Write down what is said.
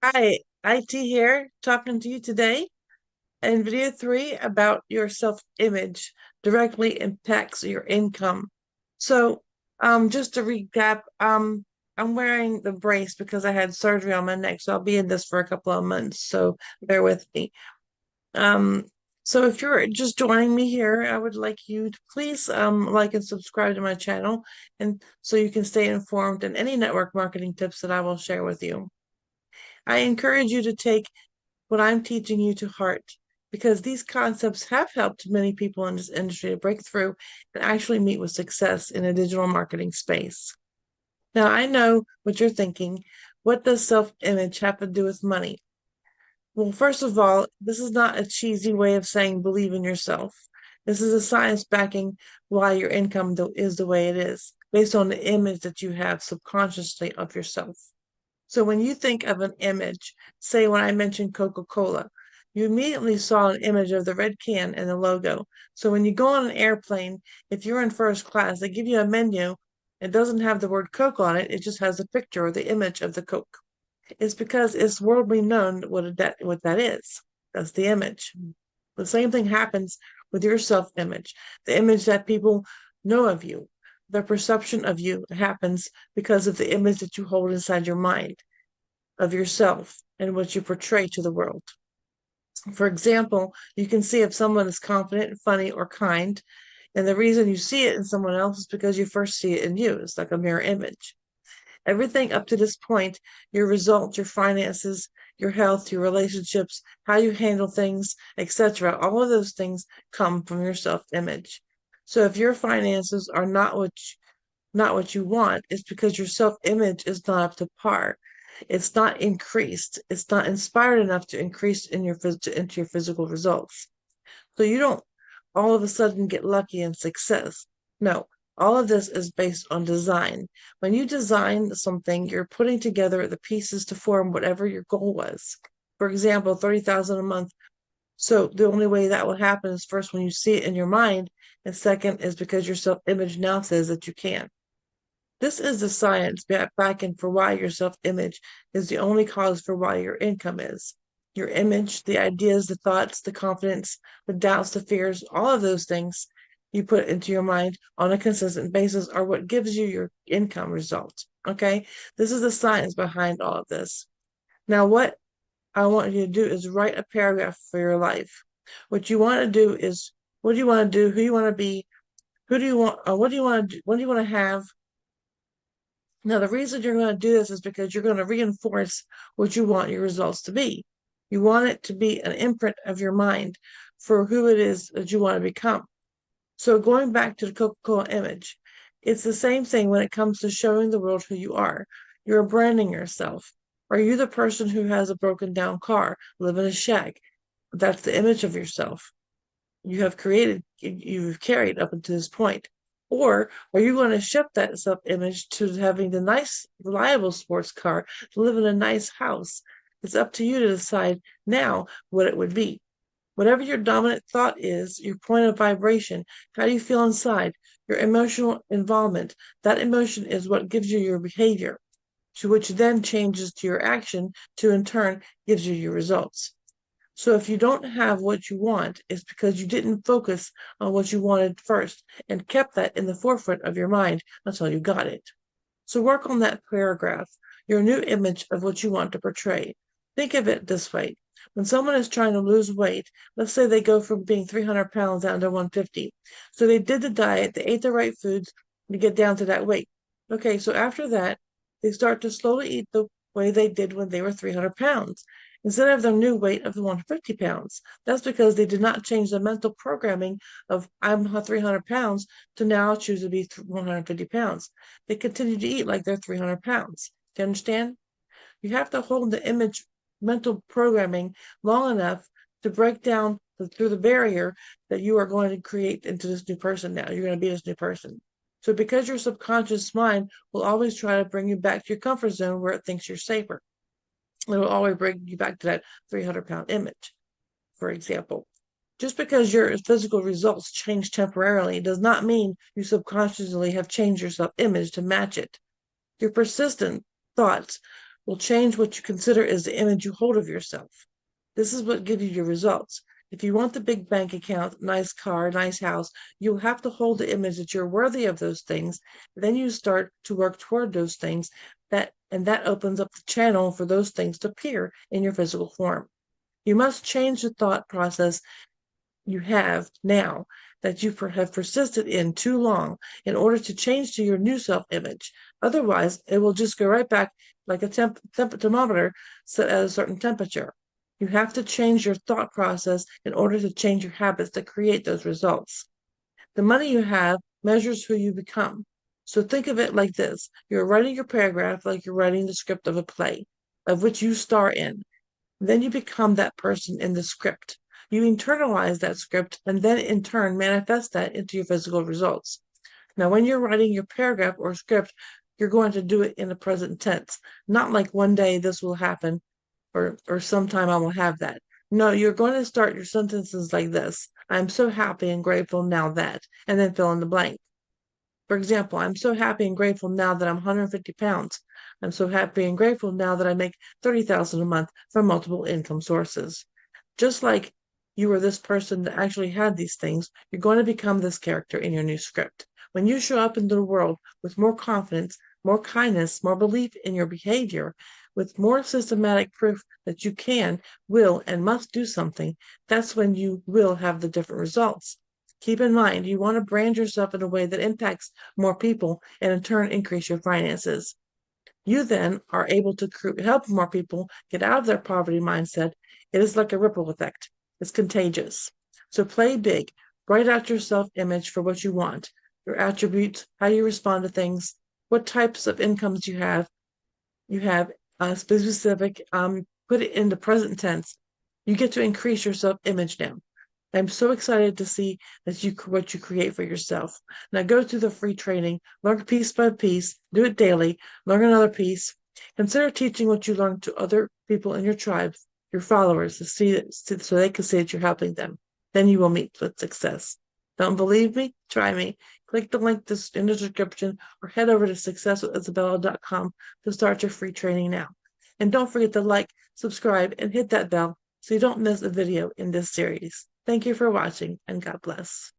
Hi, IT here, talking to you today in video three about your self-image directly impacts your income. So, just to recap, I'm wearing the brace because I had surgery on my neck, so I'll be in this for a couple of months. So bear with me. Um, so if you're just joining me here, I would like you to please like and subscribe to my channel, and so you can stay informed in any network marketing tips that I will share with you. I encourage you to take what I'm teaching you to heart because these concepts have helped many people in this industry to break through and actually meet with success in a digital marketing space. Now, I know what you're thinking. What does self-image have to do with money? Well, first of all, this is not a cheesy way of saying believe in yourself. This is a science backing why your income is the way it is, based on the image that you have subconsciously of yourself. So when you think of an image, say when I mentioned Coca-Cola, you immediately saw an image of the red can and the logo. So when you go on an airplane, if you're in first class, they give you a menu. It doesn't have the word Coke on it. It just has a picture or the image of the Coke. It's because it's worldly known what that is. That's the image. The same thing happens with your self-image, the image that people know of you. The perception of you happens because of the image that you hold inside your mind of yourself and what you portray to the world. For example, you can see if someone is confident, funny, or kind. And the reason you see it in someone else is because you first see it in you. It's like a mirror image. Everything up to this point, your results, your finances, your health, your relationships, how you handle things, etc., all of those things come from your self-image. So if your finances are not what you want, it's because your self-image is not up to par. It's not increased. It's not inspired enough to increase into your physical results. So you don't all of a sudden get lucky and success. No, all of this is based on design. When you design something, you're putting together the pieces to form whatever your goal was. For example, 30,000 a month. So the only way that will happen is first when you see it in your mind, and second is because your self-image now says that you can. This is the science backing for why your self-image is the only cause for why your income is. Your image, the ideas, the thoughts, the confidence, the doubts, the fears, all of those things you put into your mind on a consistent basis are what gives you your income result. Okay? This is the science behind all of this. Now, what I want you to do is write a paragraph for your life. What you want to do is what do you want to do, who you want to be, who do you want, what do you want to do, what do you want to have, now, the reason you're going to do this is because you're going to reinforce what you want your results to be. You want it to be an imprint of your mind for who it is that you want to become. So, going back to the Coca-Cola image, it's the same thing when it comes to showing the world who you are. You're branding yourself. Are you the person who has a broken down car, live in a shack? That's the image of yourself you've carried up until this point? Or are you going to shift that self image to having the nice, reliable sports car to live in a nice house? It's up to you to decide now what it would be. Whatever your dominant thought is, your point of vibration, how do you feel inside, your emotional involvement, that emotion is what gives you your behavior, to which then changes to your action, to in turn gives you your results. So if you don't have what you want, it's because you didn't focus on what you wanted first and kept that in the forefront of your mind until you got it. So work on that paragraph, your new image of what you want to portray. Think of it this way. When someone is trying to lose weight, let's say they go from being 300 pounds down to 150. So they did the diet, they ate the right foods to get down to that weight. Okay, so after that, they start to slowly eat the way they did when they were 300 pounds instead of their new weight of 150 pounds. That's because they did not change the mental programming of I'm 300 pounds to now choose to be 150 pounds. They continue to eat like they're 300 pounds. Do you understand? You have to hold the image mental programming long enough to break down through the barrier that you are going to create into this new person now. You're going to be this new person. So because your subconscious mind will always try to bring you back to your comfort zone where it thinks you're safer. It will always bring you back to that 300-pound image, for example. Just because your physical results change temporarily does not mean you subconsciously have changed your self image to match it. Your persistent thoughts will change what you consider as the image you hold of yourself. This is what gives you your results. If you want the big bank account, nice car, nice house, you'll have to hold the image that you're worthy of those things. Then you start to work toward those things that opens up the channel for those things to appear in your physical form. You must change the thought process you have now that you have persisted in too long in order to change to your new self image. Otherwise, it will just go right back like a thermometer set at a certain temperature. You have to change your thought process in order to change your habits to create those results. The money you have measures who you become. So think of it like this: you're writing your paragraph like you're writing the script of a play, of which you star in. Then you become that person in the script. You internalize that script and then in turn manifest that into your physical results. Now, when you're writing your paragraph or script, you're going to do it in the present tense, not like one day this will happen or sometime I will have that. No, you're going to start your sentences like this: I'm so happy and grateful now that, and then fill in the blank. For example, I'm so happy and grateful now that I'm 150 pounds. I'm so happy and grateful now that I make 30,000 a month from multiple income sources. Just like you were this person that actually had these things, you're going to become this character in your new script. When you show up into the world with more confidence, more kindness, more belief in your behavior, with more systematic proof that you can, will, and must do something, that's when you will have the different results. Keep in mind, you want to brand yourself in a way that impacts more people and in turn increase your finances. You then are able to help more people get out of their poverty mindset. It is like a ripple effect. It's contagious. So play big. Write out your self-image for what you want, your attributes, how you respond to things, what types of incomes you have. You have specific. Put it in the present tense. You get to increase your self-image now. I'm so excited to see what you create for yourself. Now go through the free training, learn piece by piece, do it daily, learn another piece. Consider teaching what you learned to other people in your tribe, your followers, to see it, so they can see that you're helping them. Then you will meet with success. Don't believe me? Try me. Click the link in the description or head over to successwithisabella.com to start your free training now. And don't forget to like, subscribe, and hit that bell so you don't miss a video in this series. Thank you for watching, and God bless.